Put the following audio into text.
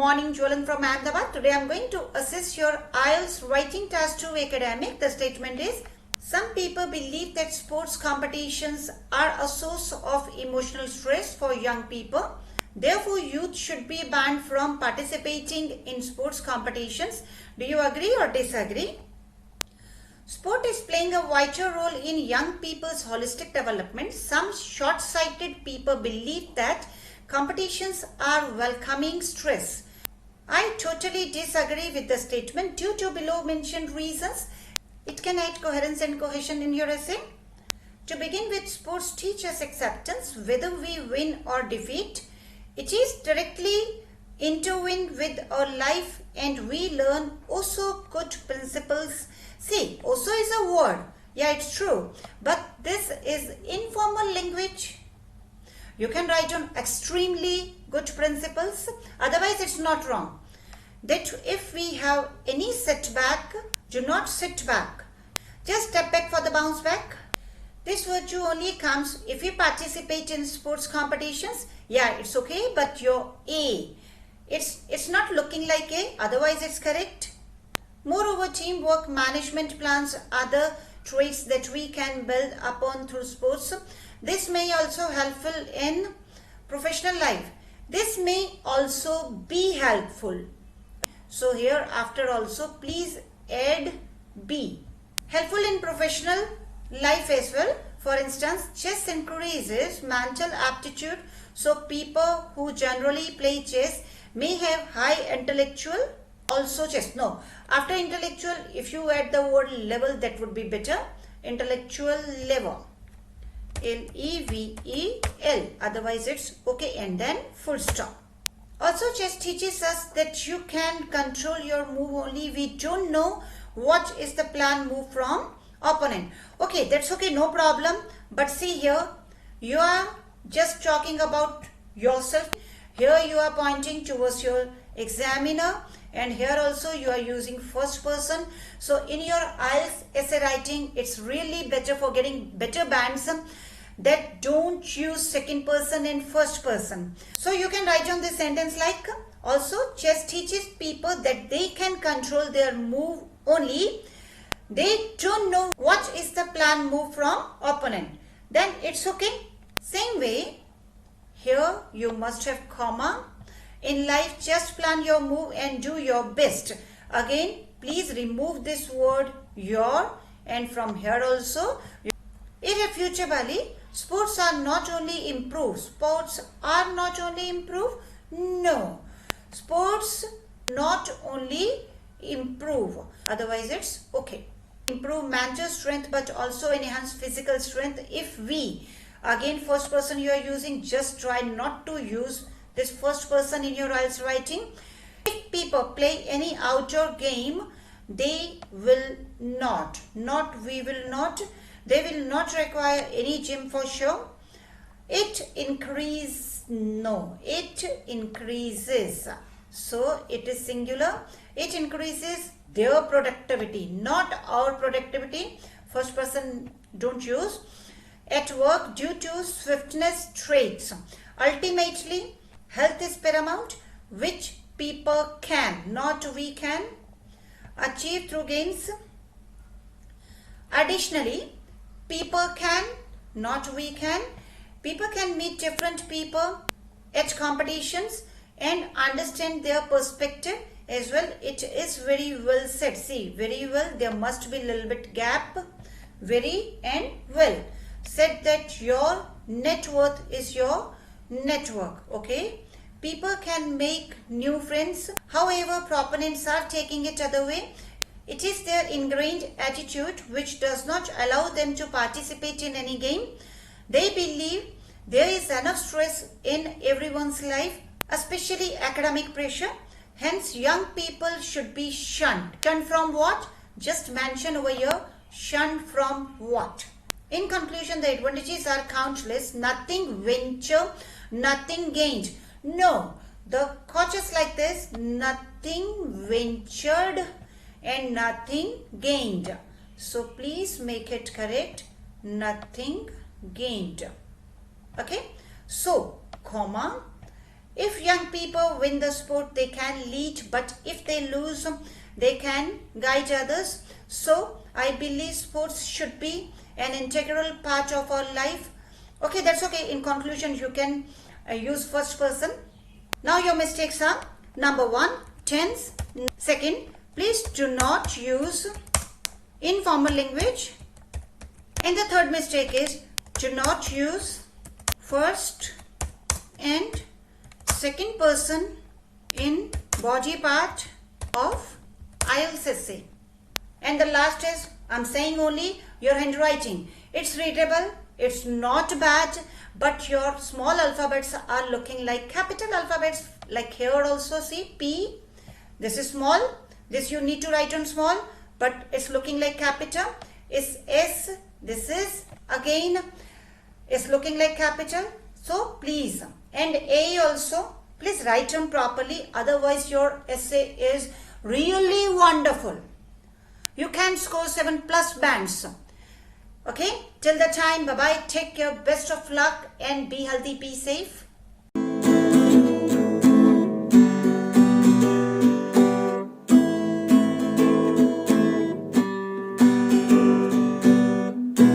morning, Jwalan from Ahmedabad. Today I am going to assist your IELTS Writing Task 2 Academic. The statement is, some people believe that sports competitions are a source of emotional stress for young people. Therefore, youth should be banned from participating in sports competitions. Do you agree or disagree? Sport is playing a vital role in young people's holistic development. Some short-sighted people believe that competitions are welcoming stress. I totally disagree with the statement due to below mentioned reasons. It can add coherence and cohesion in your essay. To begin with, sports teach us acceptance whether we win or defeat. It is directly intertwined with our life and we learn also good principles. See, also is a word. Yeah, it's true. But this is informal language. You can write on extremely good principles. Otherwise, it's not wrong. That if we have any setback, do not sit back. Just step back for the bounce back. This virtue only comes if you participate in sports competitions. Yeah, it's okay, but your A. It's not looking like A, otherwise it's correct. Moreover, teamwork, management plans, other traits that we can build upon through sports. This may also helpful in professional life. This may also be helpful. So here after also please add B. Helpful in professional life as well. For instance, chess increases mental aptitude. So people who generally play chess may have high intellectual also chess. No, after intellectual, if you add the word level, that would be better. Intellectual level. L-E-V-E-L. Otherwise, it's okay and then full stop. Also, chess teaches us that you can control your move only. We don't know what is the planned move from opponent. Okay, that's okay, no problem. But see here, you are just talking about yourself. Here you are pointing towards your examiner. And here also you are using first person. So in your IELTS essay writing, it's really better for getting better bands that don't use second person and first person. So you can write on this sentence like, also chess teaches people that they can control their move only. They don't know what is the planned move from opponent. Then it's okay. Same way, here you must have comma. In life, just plan your move and do your best. Again, please remove this word your, and from here also. Irrefutably, sports are not only improve. Sports are not only improve. No. Sports not only improve. Otherwise, it's okay. Improve mental strength but also enhance physical strength. If we, again first person you are using, just try not to use this first person in your IELTS writing. If people play any outdoor game, they will not, they will not require any gym for sure. It increases. So it is singular. It increases their productivity, not our productivity. First person don't use. At work due to swiftness traits. Ultimately, health is paramount, which people can, not we can, achieve through games. Additionally, people can, not we can. People can meet different people at competitions and understand their perspective as well. It is very well said. See, very well, there must be a little bit gap. Very and well. Said that your net worth is your network. Okay, people can make new friends. However, proponents are taking it other way. It is their ingrained attitude which does not allow them to participate in any game. They believe there is enough stress in everyone's life, especially academic pressure. Hence, young people should be shunned. Shunned from what? Just mention over here. Shunned from what? In conclusion, the advantages are countless. Nothing venture, nothing gained. No, the quote is like this: nothing ventured and nothing gained. So please make it correct. Nothing gained. Okay. So, comma. If young people win the sport, they can lead, but if they lose, they can guide others. So I believe sports should be an integral part of our life. Okay, that's okay. In conclusion, you can use first person. Now your mistakes are: number 1, tense. Second, please do not use informal language. And the third mistake is, do not use first and second person in body part of IELTS essay. And the last is, I'm saying only your handwriting. It's readable, it's not bad, but your small alphabets are looking like capital alphabets, like here also, see, P. This is small, this you need to write on small, but it's looking like capital. Is S, this is again, is looking like capital. So please, and A also, please write them properly, otherwise your essay is really wonderful. You can score 7+ bands. Okay, till the time, bye bye, take care, best of luck, and be healthy, be safe.